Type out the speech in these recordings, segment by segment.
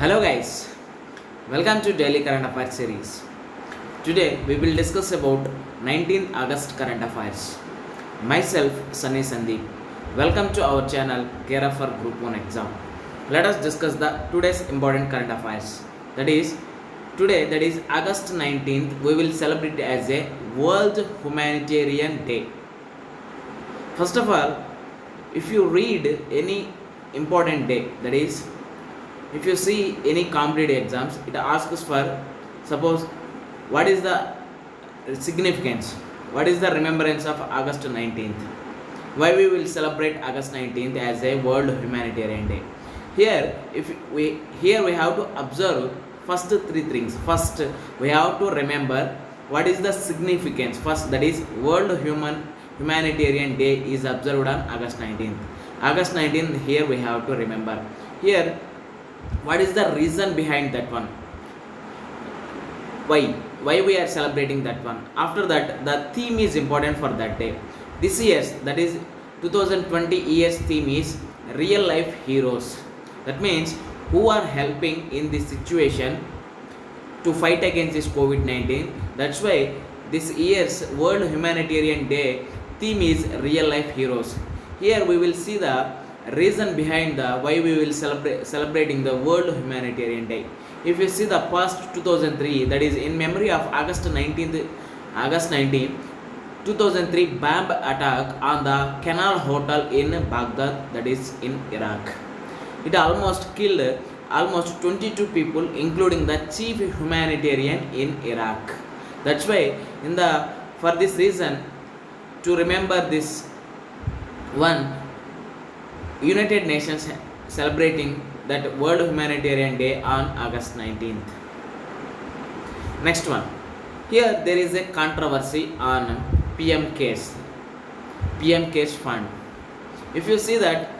Hello guys, welcome to Daily Current Affairs series. Today we will discuss about 19th August current affairs. Myself Sunny Sandeep. Welcome to our channel Care for Group 1 exam. Let us discuss the today's important current affairs. That is August 19th we will celebrate as a World Humanitarian Day. First of all, if you read any important day, that is if you see any competitive exams, it asks for, suppose, what is the significance, what is the remembrance of August 19th, why we will celebrate August 19th as a World Humanitarian Day. Here we have to observe first three things. First we have to remember what is the significance. First, that is World Humanitarian Day is observed on August 19th. August 19th, here we have to remember. Here, what is the reason behind that one? Why we are celebrating that one? After that, the theme is important for that day. This year's, that is 2020 year's theme is real life heroes. That means who are helping in this situation to fight against this COVID-19. That's why this year's World Humanitarian Day theme is real life heroes. Here we will see the reason behind the why we will celebrating the World Humanitarian Day. If you see the past 2003, that is in memory of August 19, 2003 bomb attack on the Canal Hotel in Baghdad, that is in Iraq. It almost killed almost 22 people, including the chief humanitarian in Iraq. That's why for this reason, to remember this one, United Nations celebrating that World Humanitarian Day on August 19th. Next one. Here there is a controversy on PM Case fund. If you see that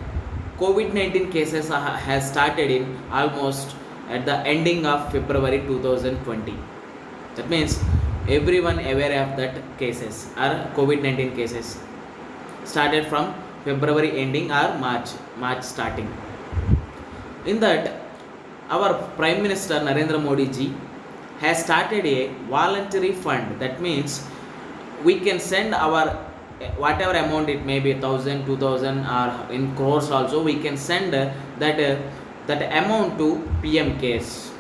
COVID-19 cases has started in almost at the ending of February 2020. That means everyone aware of that cases are COVID-19 cases started from February ending or March starting. In that, our Prime Minister Narendra Modi ji has started a voluntary fund. That means we can send our whatever amount, it may be 1,000, 2,000 or in crores also, we can send that amount to PM Case.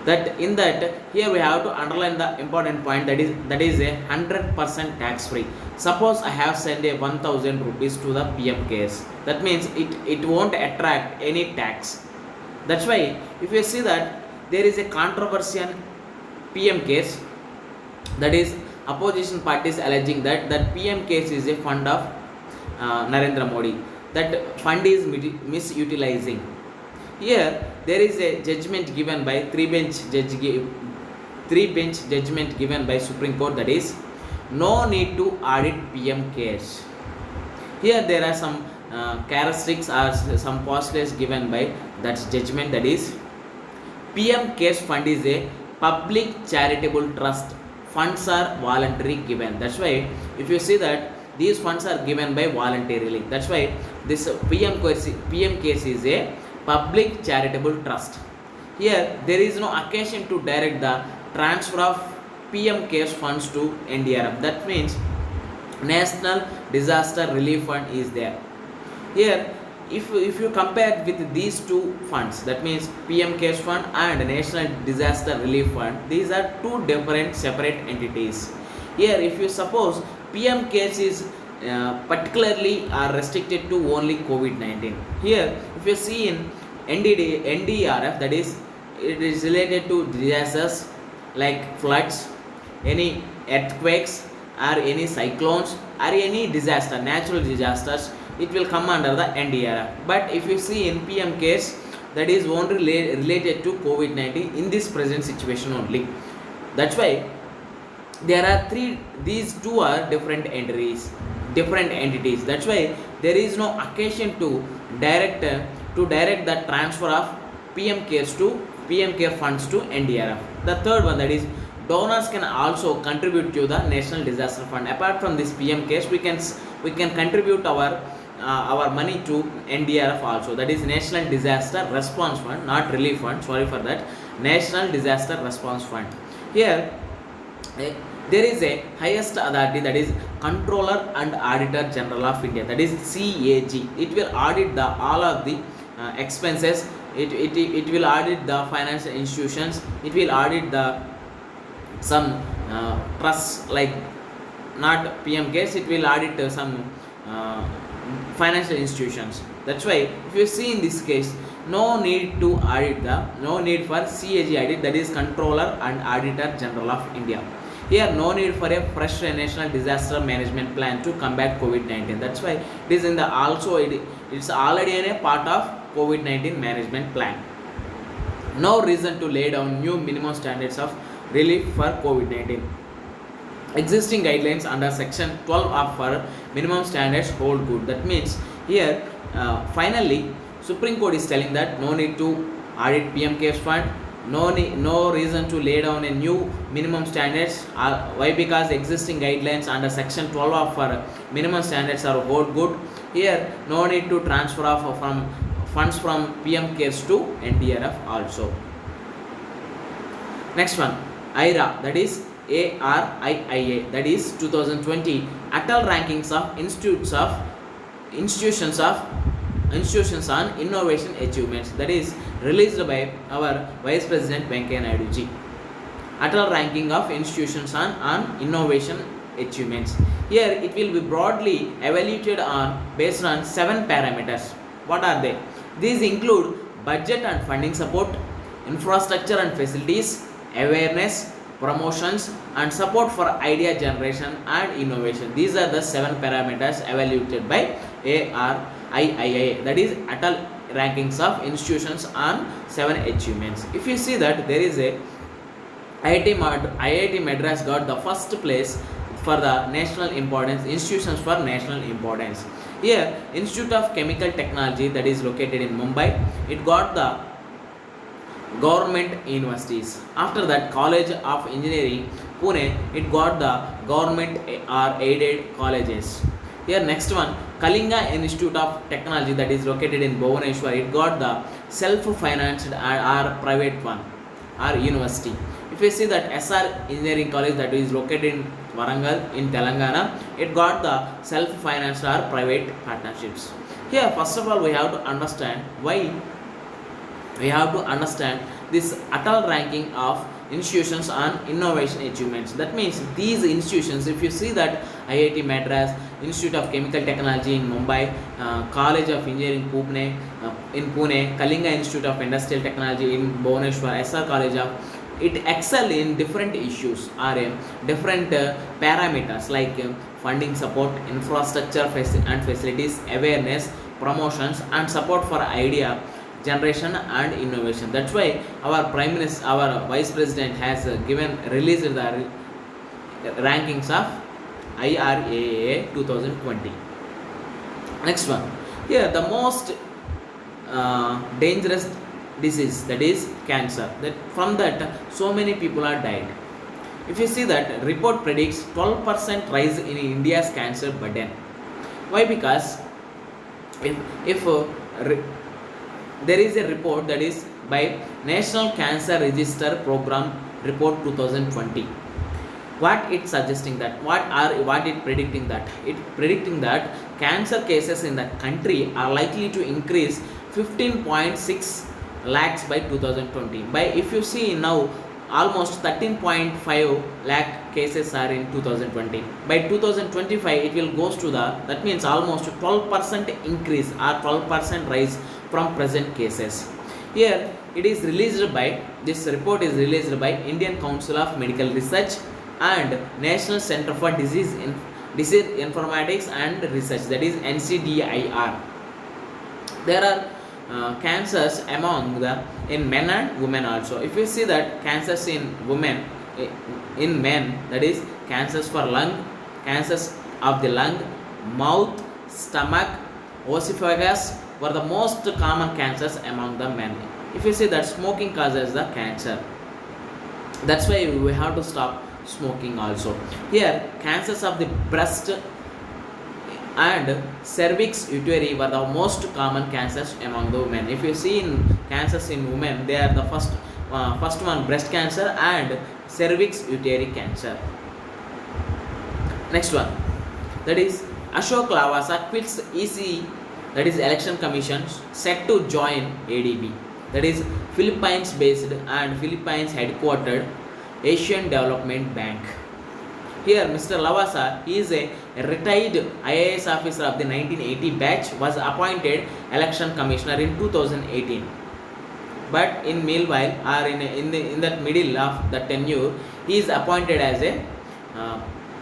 That here we have to underline the important point, that is a 100% tax free. Suppose I have sent a 1,000 rupees to the PM Case, that means it won't attract any tax. That's why if you see that there is a controversy on PM Case, that is opposition parties alleging that PM Case is a fund of Narendra Modi, that fund is misutilizing. Here there is a judgment given by three bench judgment given by Supreme Court, that is no need to audit PM Case. Here there are some characteristics or some postulates given by that judgment, that is PM Case fund is a public charitable trust. Funds are voluntary given. That's why if you see that these funds are given by voluntarily. That's why this PM Case is a public charitable trust. Here there is no occasion to direct the transfer of PM Case funds to NDRF. That means National Disaster Relief Fund is there. Here if you compare with these two funds, that means PM Case Fund and National Disaster Relief Fund, these are two different separate entities. Here if you suppose PM Case is particularly are restricted to only COVID-19. Here if you see in NDRF, that is it is related to disasters like floods, any earthquakes or any cyclones or any disaster, natural disasters, it will come under the NDRF. But if you see in PM Case, that is only related to COVID-19 in this present situation only. That's why there are these two are different entities. That's why there is no occasion to direct the transfer of PM Care funds to NDRF. The third one, that is donors can also contribute to the National Disaster Fund. Apart from this PM Case, we can contribute our our money to NDRF also, that is National Disaster Response Fund, not Relief Fund, sorry for that, National Disaster Response Fund. Here there is a highest authority, that is Controller and Auditor General of India, that is CAG. It will audit the all of the expenses. It will audit the financial institutions. It will audit the some trusts, like not PM case. It will audit some financial institutions. That's why if you see in this case, no need to audit no need for CAG audit, that is Controller and Auditor General of India. Here no need for a fresh national disaster management plan to combat COVID-19. That's why it is in the also it's already in a part of COVID-19 management plan. No reason to lay down new minimum standards of relief for COVID-19. Existing guidelines under section 12 of for minimum standards hold good. That means here finally Supreme Court is telling that no need to audit PM case fund, no reason to lay down a new minimum standards. Why? Because existing guidelines under section 12 of for minimum standards are hold good. Here no need to transfer of from funds from PM case to NDRF also. Next one, IIR, that is ARIIA, that is 2020 Atal Rankings of Institutions on Innovation Achievements, that is released by our Vice President Venkaiah Naidu ji. Atal Ranking of Institutions on Innovation Achievements. Here it will be broadly evaluated based on 7 parameters. What are they? These include budget and funding support, infrastructure and facilities, awareness, promotions, and support for idea generation and innovation. These are the 7 parameters evaluated by ARIIA, that is Atal Rankings of Institutions on 7 achievements. If you see that there is a IIT Madras got the first place for the national importance, institutions for national importance. Here Institute of Chemical Technology, that is located in Mumbai, it got the government universities. After that College of Engineering Pune, it got the government or aided colleges. Here next one, Kalinga Institute of Technology, that is located in Bhubaneswar, it got the self-financed or private one or university. If you see that SR Engineering College, that is located in Warangal in Telangana, it got the self-financed or private partnerships. Here first of all we have to understand why we have to understand this Atal Ranking of Institutions on Innovation Achievements. That means these institutions, if you see that IIT Madras, Institute of Chemical Technology in Mumbai, College of Engineering Pune in Pune, Kalinga Institute of Industrial Technology in Bhubaneswar, SR College of, it excel in different issues or different parameters like funding support, infrastructure and facilities, awareness, promotions, and support for idea generation and innovation. That's why our Prime Minister, our Vice President has released the rankings of IRAA 2020. Next one, here the most dangerous disease, that is cancer, that from that so many people are died. If you see that report predicts 12% rise in India's cancer burden. Why? Because if there is a report that is by National Cancer Register Program Report 2020. What it suggesting that? What it predicting that? It predicting that cancer cases in the country are likely to increase 15.6 lakhs by 2020. By if you see now almost 13.5 lakh cases are in 2020. By 2025 it will goes to the, that means almost 12% increase or 12% rise from present cases. Here it is released by, this report is released by Indian Council of Medical Research and National Center for Disease Informatics and Research, that is NCDIR. There are cancers among the in men and women also. If you see that cancers in women, in men, that is cancers for lung, cancers of the lung, mouth, stomach, esophagus were the most common cancers among the men. If you see that smoking causes the cancer, that's why we have to stop smoking also. Here cancers of the breast and cervix uteri were the most common cancers among the women. If you see in cancers in women, they are the first one breast cancer and cervix uteri cancer. Next one, that is Ashok Lavasa quits EC, that is Election Commission, set to join ADB, that is Philippines based and Philippines headquartered Asian Development Bank. Here Mr. Lavasa, he is a retired IAS officer of the 1980 batch, was appointed Election Commissioner in 2018. But in meanwhile, or in that middle of the tenure, he is appointed as a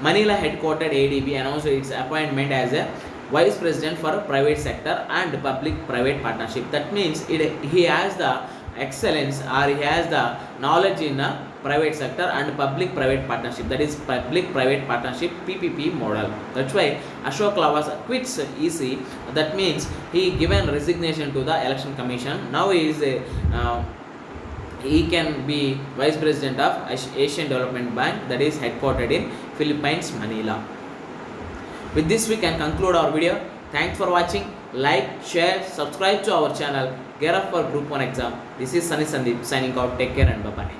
Manila headquartered ADB announced its appointment as a Vice President for private sector and public-private partnership. That means he has the excellence or he has the knowledge in a private sector and public-private partnership. That is public-private partnership PPP model. That's why Ashok Lavasa quits EC. That means he given resignation to the Election Commission. Now he is a he can be Vice President of Asian Development Bank, that is headquartered in Philippines, Manila. With this we can conclude our video. Thanks for watching. Like, share, subscribe to our channel. Gear up for Group 1 exam. This is Sunny Sandeep signing out. Take care and bye-bye.